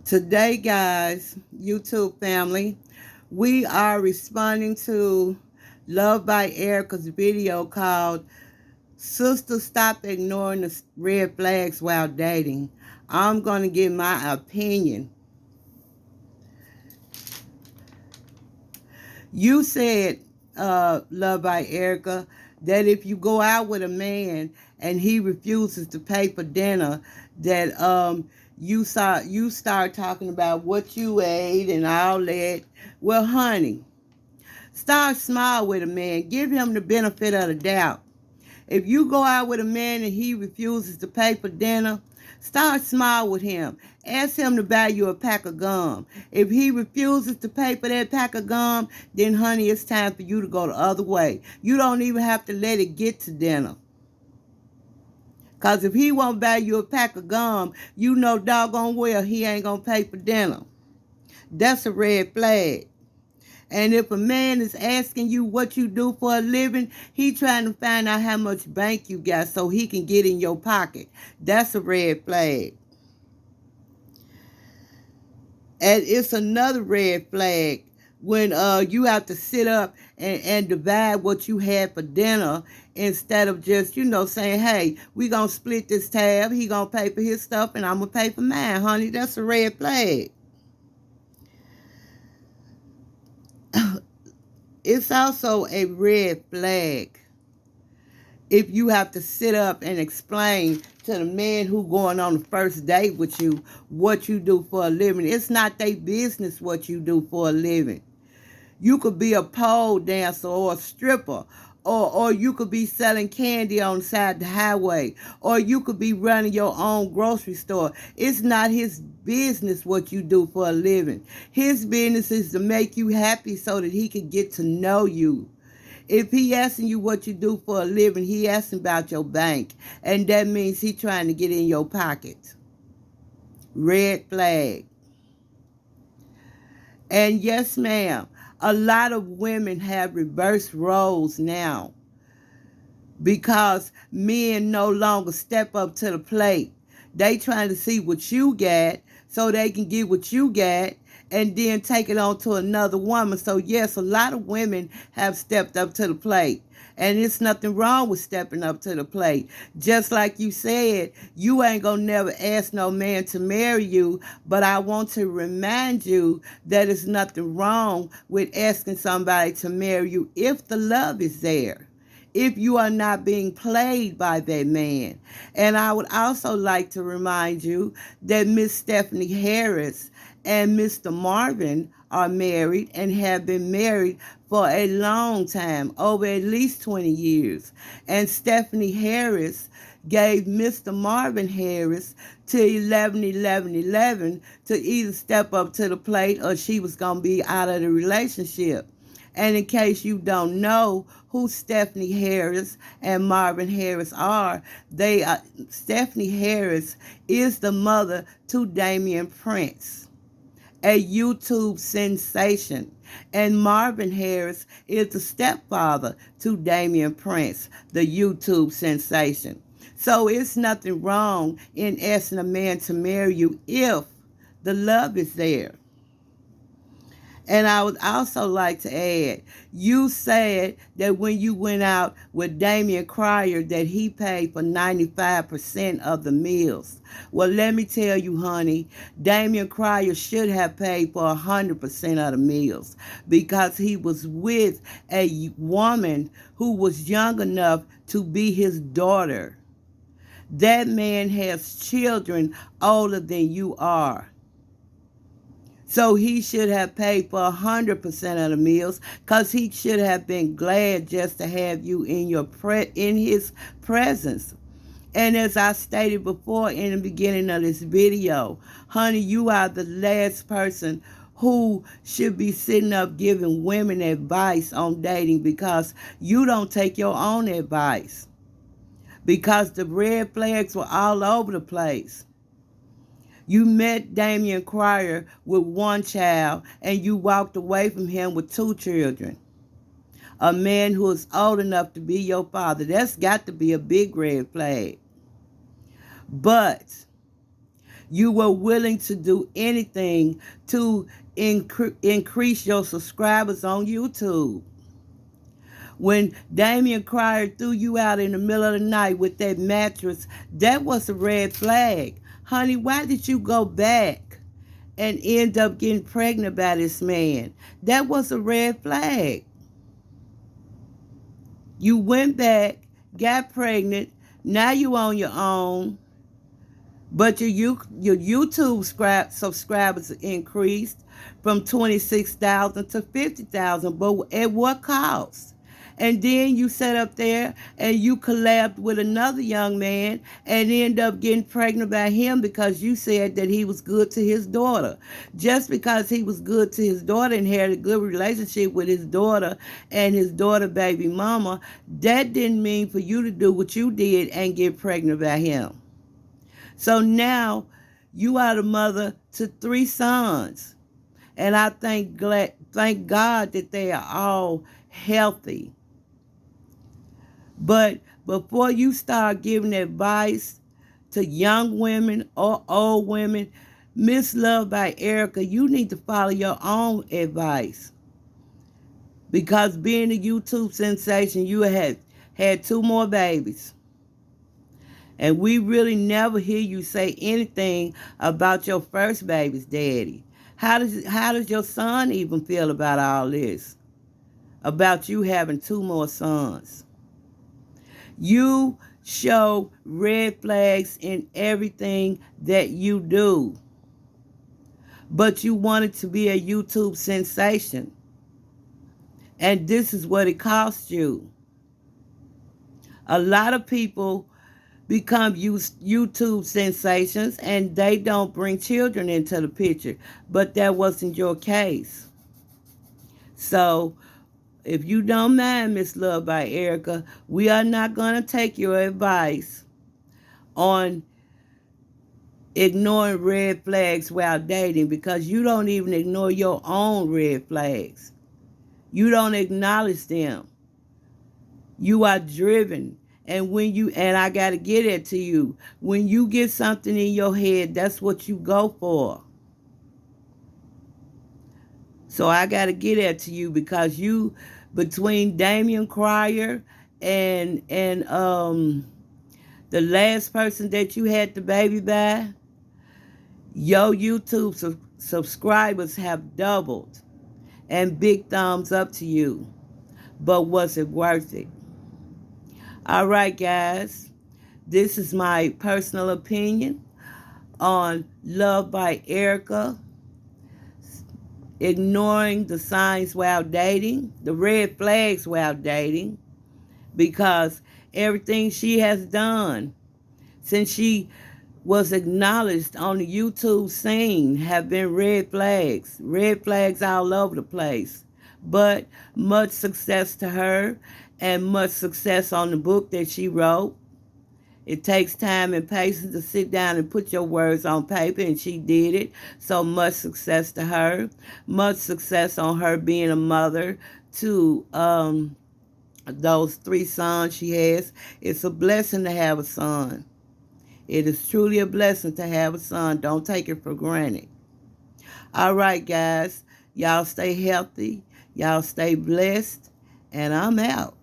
Today, guys, YouTube family, we are responding to Love by Erica's video called Sister Stop Ignoring the Red Flags While Dating. I'm going to give my opinion. You said, Love by Erica, that if you go out with a man and he refuses to pay for dinner, that you start talking about what you ate and all that. Well, honey, start small with a man. Give him the benefit of the doubt. If you go out with a man and he refuses to pay for dinner, start small with him. Ask him to buy you a pack of gum. If he refuses to pay for that pack of gum, then honey, it's time for you to go the other way. You don't even have to let it get to dinner. Because if he won't buy you a pack of gum, you know doggone well he ain't going to pay for dinner. That's a red flag. And if a man is asking you what you do for a living, he trying to find out how much bank you got so he can get in your pocket. That's a red flag. And it's another red flag when you have to sit up and divide what you had for dinner instead of just, saying, hey, we going to split this tab. He going to pay for his stuff and I'm going to pay for mine, honey. That's a red flag. It's also a red flag if you have to sit up and explain to the man who going on the first date with you what you do for a living. It's not their business what you do for a living. You could be a pole dancer or a stripper, or you could be selling candy on the side of the highway, or you could be running your own grocery store. It's not his business what you do for a living. His business is to make you happy so that he can get to know you. If he asking you what you do for a living, he asking about your bank, and that means he trying to get in your pocket. Red flag. And yes, ma'am, a lot of women have reversed roles now because men no longer step up to the plate. They trying to see what you got so they can get what you got and then take it on to another woman. So yes, a lot of women have stepped up to the plate. And it's nothing wrong with stepping up to the plate. Just like you said, you ain't gonna never ask no man to marry you, but I want to remind you that it's nothing wrong with asking somebody to marry you if the love is there, if you are not being played by that man. And I would also like to remind you that Miss Stephanie Harris and Mr. Marvin are married and have been married for a long time, over at least 20 years. And Stephanie Harris gave Mr. Marvin Harris to 11-11-11 to either step up to the plate or she was going to be out of the relationship. And in case you don't know who Stephanie Harris and Marvin Harris are, Stephanie Harris is the mother to Damian Prince, a YouTube sensation. And Marvin Harris is the stepfather to Damian Prince, the YouTube sensation. So it's nothing wrong in asking a man to marry you if the love is there. And I would also like to add, you said that when you went out with Damian Cryer that he paid for 95% of the meals. Well, let me tell you, honey, Damian Cryer should have paid for 100% of the meals because he was with a woman who was young enough to be his daughter. That man has children older than you are. So he should have paid for 100% of the meals because he should have been glad just to have you in his presence. And as I stated before in the beginning of this video, honey, you are the last person who should be sitting up giving women advice on dating because you don't take your own advice. Because the red flags were all over the place. You met Damian Cryer with one child and you walked away from him with 2 children. A man who is old enough to be your father. That's got to be a big red flag. But You were willing to do anything to increase your subscribers on YouTube. When Damien Cryer threw you out in the middle of the night with that mattress, that was a red flag. Honey, why did you go back and end up getting pregnant by this man? That was a red flag. You went back, got pregnant, now you on your own, but your YouTube subscribers increased from 26,000 to 50,000, but at what cost? And then you sat up there and you collabed with another young man and ended up getting pregnant by him because you said that he was good to his daughter. Just because he was good to his daughter and had a good relationship with his daughter and his daughter baby mama, that didn't mean for you to do what you did and get pregnant by him. So now you are the mother to 3 sons. And I thank God that they are all healthy. But before you start giving advice to young women or old women, Miss Love by Erica, you need to follow your own advice. Because being a YouTube sensation, you had 2 more babies. And we really never hear you say anything about your first baby's daddy. How does your son even feel about all this? About you having 2 more sons? You show red flags in everything that you do. But you wanted to be a YouTube sensation. And this is what it cost you. A lot of people become YouTube sensations and they don't bring children into the picture. But that wasn't your case. So if you don't mind, Miss Love by Erica, we are not going to take your advice on ignoring red flags while dating because you don't even ignore your own red flags. You don't acknowledge them. You are driven. And I got to get it to you. When you get something in your head, that's what you go for. So I got to get it to you because you, between Damien Cryer and the last person that you had the baby by, your YouTube subscribers have doubled. And big thumbs up to you. But was it worth it? All right, guys. This is my personal opinion on Love by Erica. Ignoring the signs while dating, the red flags while dating, because everything she has done since she was acknowledged on the YouTube scene have been red flags all over the place. But much success to her and much success on the book that she wrote. It takes time and patience to sit down and put your words on paper, and she did it. So much success to her. Much success on her being a mother to those 3 sons she has. It's a blessing to have a son. It is truly a blessing to have a son. Don't take it for granted. All right, guys. Y'all stay healthy. Y'all stay blessed. And I'm out.